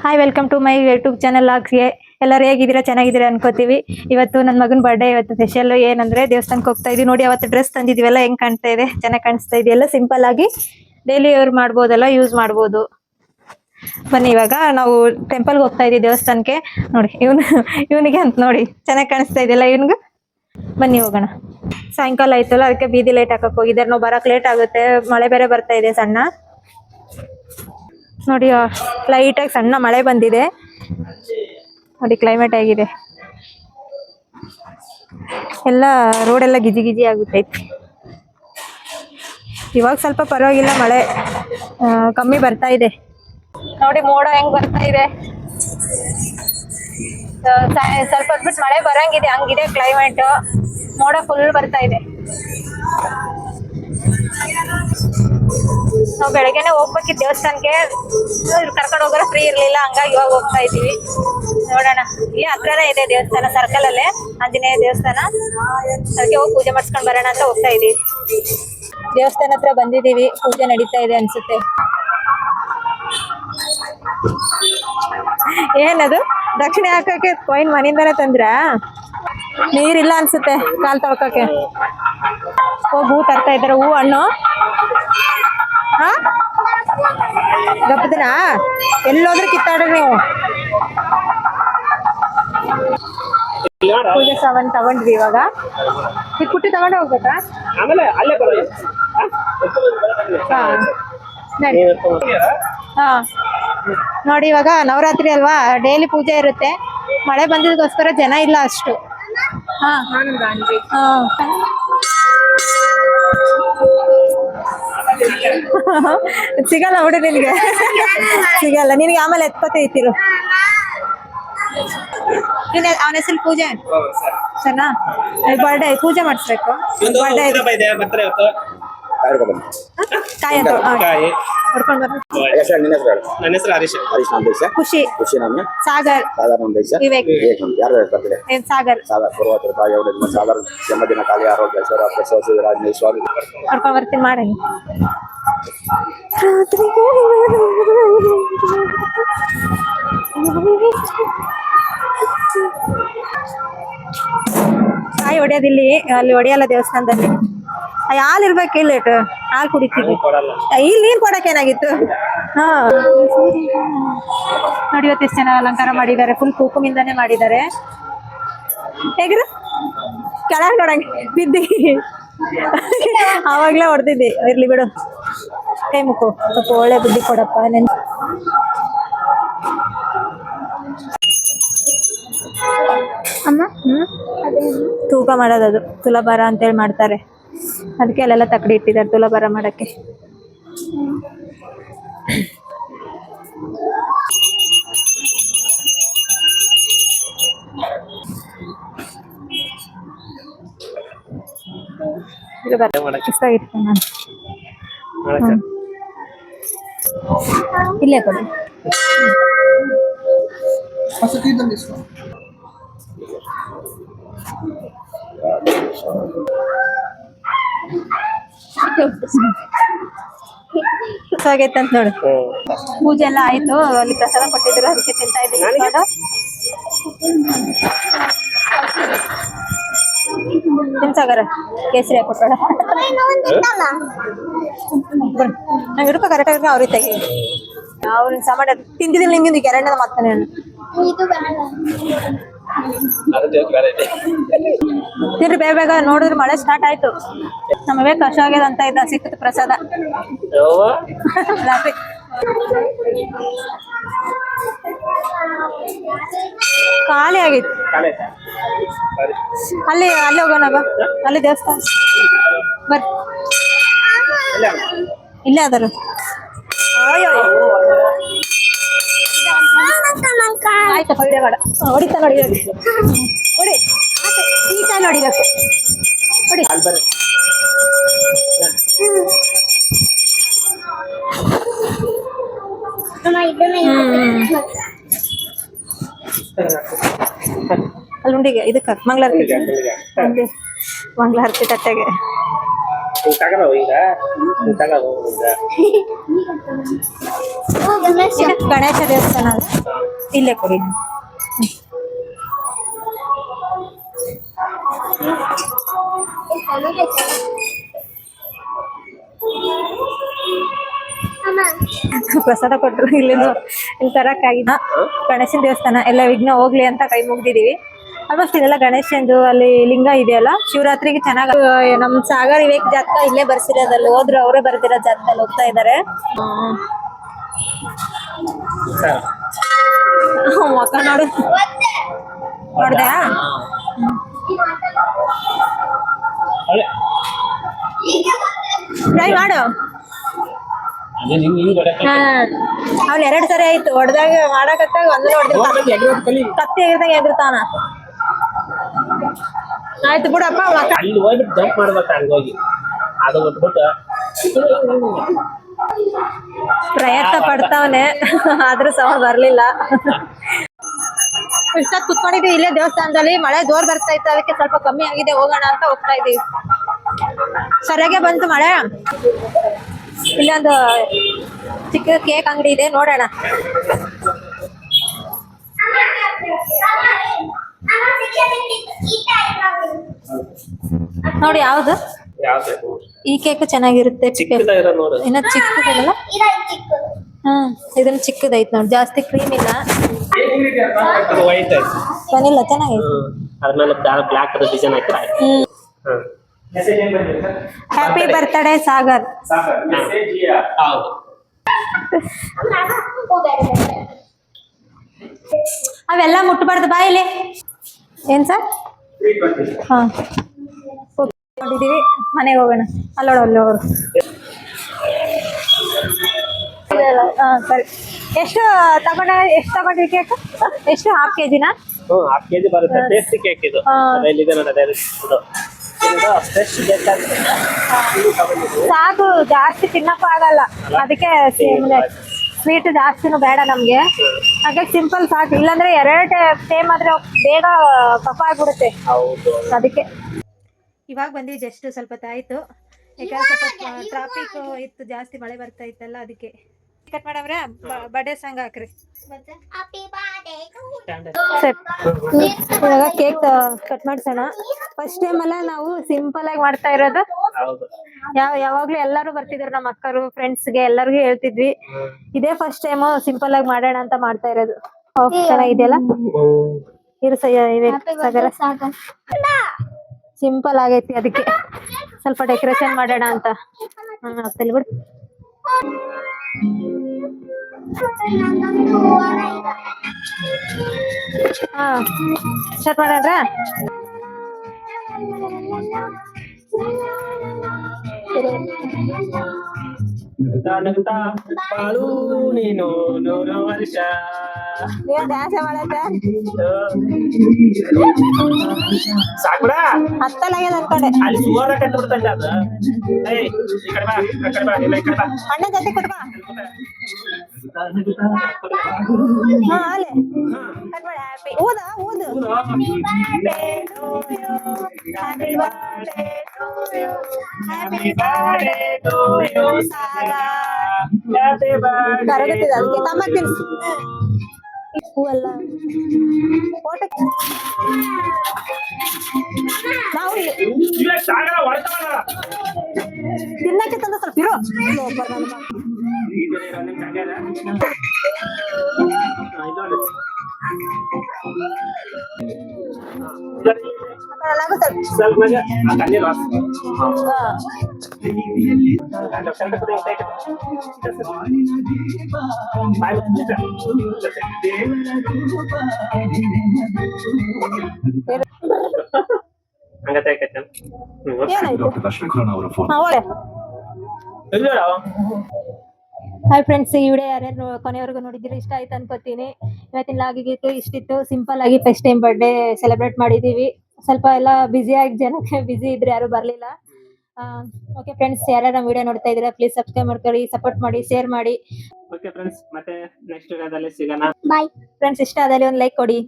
Hi, welcome to my YouTube channel. ಎಲ್ಲರೂ ಹೇಗಿದ್ದೀರಾ? ಚೆನ್ನಾಗಿದ್ದೀರಾ ಅನ್ಕೋತೀವಿ. ಇವತ್ತು ನನ್ನ ಮಗನ ಬರ್ಡೇ. ಇವತ್ತು ಸ್ಪೆಷಲ್ ಏನಂದ್ರೆ ದೇವಸ್ಥಾನಕ್ಕೆ ಹೋಗ್ತಾ ಇದೀವಿ. ನೋಡಿ, ಅವತ್ತು ಡ್ರೆಸ್ ತಂದಿದೀವಲ್ಲ, ಹೆಂಗ್ ಕಾಣ್ತಾ ಇದೆ? ಚೆನ್ನಾಗಿ ಕಾಣಿಸ್ತಾ ಇದೆಯಲ್ಲ. ಸಿಂಪಲ್ ಆಗಿ ಡೈಲಿ ವೇರ್ ಮಾಡ್ಬೋದಲ್ಲ, ಯೂಸ್ ಮಾಡ್ಬೋದು. ಬನ್ನಿ, ಇವಾಗ ನಾವು ಟೆಂಪಲ್ಗೆ ಹೋಗ್ತಾ ಇದೀವಿ, ದೇವಸ್ಥಾನಕ್ಕೆ. ನೋಡಿ, ಇವನಿಗೆ ಅಂತ ನೋಡಿ ಚೆನ್ನಾಗಿ ಕಾಣಿಸ್ತಾ ಇದೆಯಲ್ಲ ಇವನ್ಗೆ. ಬನ್ನಿ ಹೋಗೋಣ. ಸಾಯಂಕಾಲ ಆಯ್ತಲ್ಲ, ಅದಕ್ಕೆ ಬೀದಿ ಲೈಟ್ ಹಾಕಕ್ ಹೋಗಿದ್ದಾರೆ. ನಾವು ಬರಕ್ ಲೇಟ್ ಆಗುತ್ತೆ, ಮಳೆ ಬೇರೆ ಬರ್ತಾ ಇದೆ ಸಣ್ಣ. ನೋಡಿ, ಲೈಟಾಗಿ ಸಣ್ಣ ಮಳೆ ಬಂದಿದೆ. ನೋಡಿ, ಕ್ಲೈಮೇಟ್ ಆಗಿದೆ. ಎಲ್ಲ ರೋಡೆಲ್ಲ ಗಿಜಿ ಗಿಜಿ ಆಗುತ್ತೈತಿ. ಇವಾಗ ಸ್ವಲ್ಪ ಪರವಾಗಿಲ್ಲ, ಮಳೆ ಕಮ್ಮಿ ಬರ್ತಾ ಇದೆ. ನೋಡಿ, ಮೋಡ ಹೆಂಗ್ ಬರ್ತಾ ಇದೆ. ಸ್ವಲ್ಪ ಹೊತ್ಬಿಟ್ಟು ಮಳೆ ಬರಂಗಿದೆ, ಹಂಗಿದೆ ಕ್ಲೈಮೇಟ್. ಮೋಡ ಫುಲ್ ಬರ್ತಾ ಇದೆ. ನಾವು ಬೆಳಗ್ಗೆನೆ ಹೋಗ್ಬೇಕಿತ್ತು ದೇವಸ್ಥಾನಕ್ಕೆ, ಕರ್ಕೊಂಡು ಹೋಗೋರು ಫ್ರೀ ಇರ್ಲಿಲ್ಲ, ಹಂಗಾಗಿ ಇವಾಗ ಹೋಗ್ತಾ ಇದೀವಿ. ನೋಡೋಣ, ಇಲ್ಲಿ ಹತ್ರನೇ ಇದೆ ದೇವಸ್ಥಾನ, ಸರ್ಕಲ್ ಅಲ್ಲೇ ಆಂಜನೇಯ ದೇವಸ್ಥಾನ. ಅದಕ್ಕೆ ಹೋಗಿ ಪೂಜೆ ಮಾಡಿಸ್ಕೊಂಡ್ ಬರೋಣ ಅಂತ ಹೋಗ್ತಾ ಇದೀವಿ. ದೇವಸ್ಥಾನ ಹತ್ರ ಬಂದಿದೀವಿ, ಪೂಜೆ ನಡೀತಾ ಇದೆ ಅನ್ಸುತ್ತೆ. ಏನದು ದಕ್ಷಿಣೆ ಹಾಕಕ್ಕೆ ಕಾಯಿನ್ ಮನೆಯಿಂದಾನೆ ತಂದ್ರ? ನೀರಿಲ್ಲ ಅನ್ಸುತ್ತೆ ಕಾಲ್ ತೊಳ್ಕಕ್ಕೆ. ಹೂ ತರ್ತಾ ಇದಾರೆ, ಹೂ ಹಣ್ಣು. ಹಾ, ಗಪ್ಪದಿನ ಎಲ್ಲೋದ್ರೂ ಕಿತ್ತಾಡ್ರಿ ನೀವು. ಪೂಜೆ ಸಾಮಾನು ತಗೊಂಡ್ವಿ. ಇವಾಗ ಈ ಪುಟ್ಟಿ ತಗೊಂಡೆ ಹೋಗ್ಬೇಕಾ? ಹಾ, ನೋಡಿ, ಇವಾಗ ನವರಾತ್ರಿ ಅಲ್ವಾ, ಡೈಲಿ ಪೂಜೆ ಇರುತ್ತೆ. ಮಳೆ ಬಂದಿದ್ದಕ್ಕೋಸ್ಕರ ಜನ ಇಲ್ಲ ಅಷ್ಟು. ಹಾ, ಸಿಗಲ್ಲ ಹುಡು, ನಿನಗೆ ಸಿಗಲ್ಲ. ನಿನಗೆ ಆಮೇಲೆ ಎತ್ಕೊತೈತಿರು. ಅವನ ಹೆಸರು ಪೂಜೆ ಸರಿನಾ? ಬರ್ಡೇ ಪೂಜೆ ಮಾಡಿಸ್ಬೇಕು. ಖುಷಿ, ಸಾಗರ್, ವಿವೇಕ್, ಸಾಗರ್. ಜನ್ಮದಿನ ಕಾಲಿ ಆರೋಗ್ಯ ಕರ್ಕೊಂಡ್ ಬರ್ತೀನಿ ಮಾಡಿ. ಕಾಯಿ ಹೊಡೆಯೋದಿಲ್ಲಿ, ಅಲ್ಲಿ ಹೊಡೆಯಲ್ಲ ದೇವಸ್ಥಾನದಲ್ಲಿ. ಹಾಲು ಇರ್ಬೇಕು, ಇಲ್ಲಿ ಹಾಲು ಕುಡಿತೀವಿ. ಇಲ್ಲಿ ನೀರು ಕೊಡಕ್ಕೆ ಏನಾಗಿತ್ತು? ಹಾ, ನೋಡಿ, ಇವತ್ತು ಎಷ್ಟು ಚೆನ್ನಾಗಿ ಅಲಂಕಾರ ಮಾಡಿದ್ದಾರೆ. ಫುಲ್ ಕುಂಕುಮಿಂದಾನೇ ಮಾಡಿದ್ದಾರೆ. ಹೇಗ್ರ ಕೆಳಗೆ ನೋಡಂಗೆ ಬಿದ್ದಿ, ಆವಾಗ್ಲೇ ಹೊಡೆದಿದ್ದೆ. ಇರ್ಲಿ ಬಿಡು, ಕೈ ಮುಕ್ಕು. ಸ್ವಲ್ಪ ಒಳ್ಳೆ ಬುದ್ಧಿ ಕೊಡಪ್ಪ. ಅಮ್ಮ, ತೂಕ ಮಾಡೋದದು ತುಲಾಭಾರ ಅಂತೇಳಿ ಮಾಡ್ತಾರೆ. ಅದಕ್ಕೆ ಅಲ್ಲೆಲ್ಲ ತಕ್ಕಡಿ ಇಟ್ಟಿದ್ದಾರೆ ತುಲಾಭಾರ ಮಾಡಕ್ಕೆ. ಇಲ್ಲೇ ಕೊಡಿ. ಆಗೈತಂತ ನೋಡು. ಪೂಜೆ ಎಲ್ಲ ಆಯ್ತು, ಅಲ್ಲಿ ಪ್ರಸಾದ ಕೊಟ್ಟಿದ್ರು, ಅದಕ್ಕೆ ತಿಂತಾ ಇದ್ದೀವಿ. ತಿನ್ಸಾಗರ ಕೇಸರಿ ಕೊಟ್ಟೋಣ. ನಂಗೆ ಹಿಡ್ಕೊ ಕರೆಕ್ಟಾಗಿ ಅವ್ರಿಗೆ ತೆಗಿ. ಅವ್ರನ್ನ ಸಾಮಾನ್ಯ ತಿಂದಿದ್ದಿಲ್ಲ ನಿಂಗೆ ಎರಡನೇದ ಮಾತಾನೆ. ತಿನ್ರಿ ಬೇಗ ಬೇಗ. ನೋಡಿದ್ರೆ ಮಳೆ ಸ್ಟಾರ್ಟ್ ಆಯ್ತು. ನಮಗೆ ಕಷ್ಟ ಆಗ್ಯದ ಅಂತ ಇದ್ದ, ಸಿಕ್ಕಿತು ಪ್ರಸಾದ. ಖಾಲಿ ಆಗಿತ್ತು. ಅಲ್ಲಿ ಹೋಗೋಣ ಬಾ, ಅಲ್ಲಿ ದೇವಸ್ಥಾನ ಬರ್. ಇಲ್ಲೇ ಅದಾರ. ಆಯ್ತು, ಹೊಡೆ ಬೇಡ. ಹೊಡಿತಾ ನೋಡಿ, ಹೊಡಿ. ಈ ಕಾಲು ಹೊಡಿಬೇಕು. ಹೊಡಿ. ಅಲ್ಲಿ ಉಂಡಿಗೆ ಇದಕ್ಕೆ ಮಂಗಳಾರತಿ ತಟ್ಟೆಗೆ ಗಣೇಶ ದೇವಸ್ಥಾನ ಇಲ್ಲೇ ಕೊಡಿ. ಪ್ರಸಾದ ಕೊಟ್ಟರು ಇಲ್ಲಿ ತರಕ್ಕಾಗಿಲ್ಲ. ಗಣೇಶನ ದೇವಸ್ಥಾನ ಎಲ್ಲ ವಿಘ್ನ ಹೋಗ್ಲಿ ಅಂತ ಕೈ ಮುಗ್ದಿದೀವಿ. ಆಲ್ಮೋಸ್ಟ್ ಇದೆಲ್ಲ ಗಣೇಶಂದು ಅಲ್ಲಿ ಲಿಂಗ ಇದೆಯಲ್ಲ, ಶಿವರಾತ್ರಿಗೆ ಚೆನ್ನಾಗಿ ನಮ್ ಸಾಗರ್ ವಿವೇಕ್ ಜಾತಕ ಇಲ್ಲೇ ಬರ್ಸಿರೋದಲ್ಲಿ ಹೋದ್ರು, ಅವರೇ ಬರ್ದಿರೋ ಜಾತಕಲ್ಲಿ ಹೋಗ್ತಾ ಇದಾರೆ. ಮಕ್ಕ ನೋಡು ನೋಡ್ದ್ಯಾ? ಟ್ರೈ ಮಾಡು. ಅವ್ನ್ 2 ಸರಿ ಆಯ್ತು ಹೊಡ್ದಾಗ ಮಾಡಕತ್ತಾಗ ಒಂದು ಕತ್ತಿ ಎಗರ್ದಾಗ ಎಗರ್ತಾನ. ಆಯ್ತು ಬಿಡಪ್ಪ, ಪ್ರಯತ್ನ ಪಡ್ತಾವನೆ ಆದ್ರೂ ಸಹ ಬರ್ಲಿಲ್ಲ. ಇಷ್ಟೊತ್ತು ಕುತ್ಕೊಂಡಿದ್ವಿ ಇಲ್ಲೇ ದೇವಸ್ಥಾನದಲ್ಲಿ. ಮಳೆ ಜೋರ್ ಬರ್ತಾ ಇತ್ತು, ಅದಕ್ಕೆ ಸ್ವಲ್ಪ ಕಮ್ಮಿ ಆಗಿದೆ, ಹೋಗೋಣ ಅಂತ ಹೋಗ್ತಾ ಇದೀವಿ. ಸರಿಯಾಗೆ ಬಂತು ಮಳೆ. ಇಲ್ಲೊಂದು ಚಿಕ್ಕ ಕೇಕ್ ಅಂಗಡಿ ಇದೆ, ನೋಡೋಣ. ನೋಡಿ ಯಾವ್ದು ಈ ಕೇಕ್ ಚೆನ್ನಾಗಿರುತ್ತೆ. ಇನ್ನ ಚಿಕ್ಕದಲ್ಲ, ಇದನ್ನ ಚಿಕ್ಕದೈತ್ ನೋಡಿ, ಜಾಸ್ತಿ ಕ್ರೀಮ್ ಇಲ್ಲ, ಏನಿಲ್ಲ, ಚೆನ್ನಾಗೈತೆ. Happy birthday Sagar. ಅವೆಲ್ಲ ಮುಟ್ಬಾರ್ದು ಬಾಯಿಲಿ. ಏನ್ ಸರ್? ಹಾ ನೋಡಿದೀವಿ, ಮನೆಗೆ ಹೋಗೋಣ. ಅಲ್ಲೋಡು ಹಾ ಸರಿ. ಎಷ್ಟು ತಗೊಂಡ್ರಿ ಕೇಕ್? ಎಷ್ಟು? ಹಾಫ್ ಕೆಜಿನ? ಹಾಫ್ ಕೆಜಿ ಬರುತ್ತೆ. ಟೇಸ್ಟಿ ಕೇಕ್ ಇದು. ಸಾಕು, ಜಾಸ್ತಿ ತಿನ್ನಕ್ಕೂ ಆಗಲ್ಲ, ಅದಕ್ಕೆ ಸ್ವೀಟ್ ಜಾಸ್ತಿನೂ ಬೇಡ ನಮ್ಗೆ. ಹಾಗಾಗಿ ಸಿಂಪಲ್ ಸಾಕು. ಇಲ್ಲಾಂದ್ರೆ 2 ಸೇಮ್ ಆದ್ರೆ ಬೇಗ ಕಫ ಆಗ್ಬಿಡುತ್ತೆ, ಅದಕ್ಕೆ. ಇವಾಗ ಬಂದು ಜಸ್ಟ್ ಸ್ವಲ್ಪ ಹೊತ್ತಾಯ್ತು, ಯಾಕಂದ್ರೆ ಸ್ವಲ್ಪ ಟ್ರಾಫಿಕ್ ಇತ್ತು, ಜಾಸ್ತಿ ಮಳೆ ಬರ್ತಾ ಇತ್ತಲ್ಲ, ಅದಕ್ಕೆ. ಕಟ್ ಮಾಡವ್ರೆ, ಬರ್ಡೇ ಸಾಂಗ್ ಹಾಕ್ರಿ. ಇವಾಗ ಕೇಕ್ ಕಟ್ ಮಾಡ್ಸೋಣ. ಫಸ್ಟ್ ಟೈಮ್ ಅಲ್ಲ ನಾವು ಸಿಂಪಲ್ ಆಗಿ ಮಾಡ್ತಾ ಇರೋದು. ಯಾವಾಗ್ಲೂ ಎಲ್ಲಾರು ಬರ್ತಿದ್ರು, ನಮ್ಮ ಅಕ್ಕರು ಫ್ರೆಂಡ್ಸ್ಗೆ ಎಲ್ಲರಿಗೂ ಹೇಳ್ತಿದ್ವಿ. ಇದೇ ಫಸ್ಟ್ ಟೈಮ್ ಸಿಂಪಲ್ ಆಗಿ ಮಾಡೋಣ ಅಂತ ಮಾಡ್ತಾ ಇರೋದು. ಚೆನ್ನಾಗಿದೆಯಲ್ಲ? ಸಿಂಪಲ್ ಆಗೈತಿ, ಅದಕ್ಕೆ ಸ್ವಲ್ಪ ಡೆಕೋರೇಷನ್ ಮಾಡೋಣ ಅಂತ. ಆಗ್ತಿಲ್ಲ ಬಿಡು. ಹಾ ಸ್ಟಾರ್ಟ್ ಮಾಡೋಣ. ನೀನು 100 ವರ್ಷ ಡ್ಯಾನ್ಸ್ ಮಾಡೈತೆ ಸಾಕ್ಬಿಡ. ಹತ್ತಲಾಗ್ಯದ ಅನ್ಕೊಂಡೆ. ಅಲ್ಲಿ ಸುಮಾರ ಕಟ್ಬಿಡ್ತಂಡ ಅದು. ಅಣ್ಣ ಜೊತೆ ಕೊಟ್ಬಾ. ಹಾ ಅಲ್ಲೇ ಕಟ್ ಮಾಡಿ. ಹ್ಯಾಪಿ ಊದ ಊದು. ಕರಗುತ್ತಿದೆ, ಅದಕ್ಕೆ ತಮ್ಮ ತಿನ್ಸು. ಹೂವಲ್ಲ ನಾವು ತಿನ್ನಕ್ಕೆ ತಂದ ಸ್ವಲ್ಪ ಇರೋ. ಹಾಯ್ ಫ್ರೆಂಡ್ಸ್, ಈ ವಿಡಿಯೋ ಯಾರ್ಯಾರು ಕೊನೆವರೆಗೂ ನೋಡಿದ್ದೀರಿ ಇಷ್ಟ ಆಯ್ತು ಅನ್ಕೋತೀನಿ. ಇವತ್ತಿನ ಲಾಗಿಗಿತ್ತು ಇಷ್ಟಿತ್ತು. ಸಿಂಪಲ್ ಆಗಿ ಫಸ್ಟ್ ಟೈಮ್ ಬರ್ಡೇ ಸೆಲೆಬ್ರೇಟ್ ಮಾಡಿದೀವಿ. ಸ್ವಲ್ಪ ಎಲ್ಲ ಜನಕ್ಕೆ ಬಿಸಿ ಇದ್ರೆ ಯಾರು ಬರ್ಲಿಲ್ಲ. ಓಕೆ ಫ್ರೆಂಡ್ಸ್, ಯಾರ್ಯಾರು ನಮ್ಮ ವಿಡಿಯೋ ನೋಡ್ತಾ ಇದ್ದೀರಾ ಪ್ಲೀಸ್ ಸಬ್ಸ್ಕ್ರೈಬ್ ಮಾಡ್ಕೊಳ್ಳಿ, ಸಪೋರ್ಟ್ ಮಾಡಿ, ಶೇರ್ ಮಾಡಿ. ಓಕೆ ಫ್ರೆಂಡ್ಸ್, ಮತ್ತೆ ನೆಕ್ಸ್ಟ್ ವಿಡಿಯೋದಲ್ಲಿ ಸಿಗೋಣ. Bye friends. ಇಷ್ಟ ಆದಲ್ಲಿ ಒಂದು ಲೈಕ್ ಕೊಡಿ.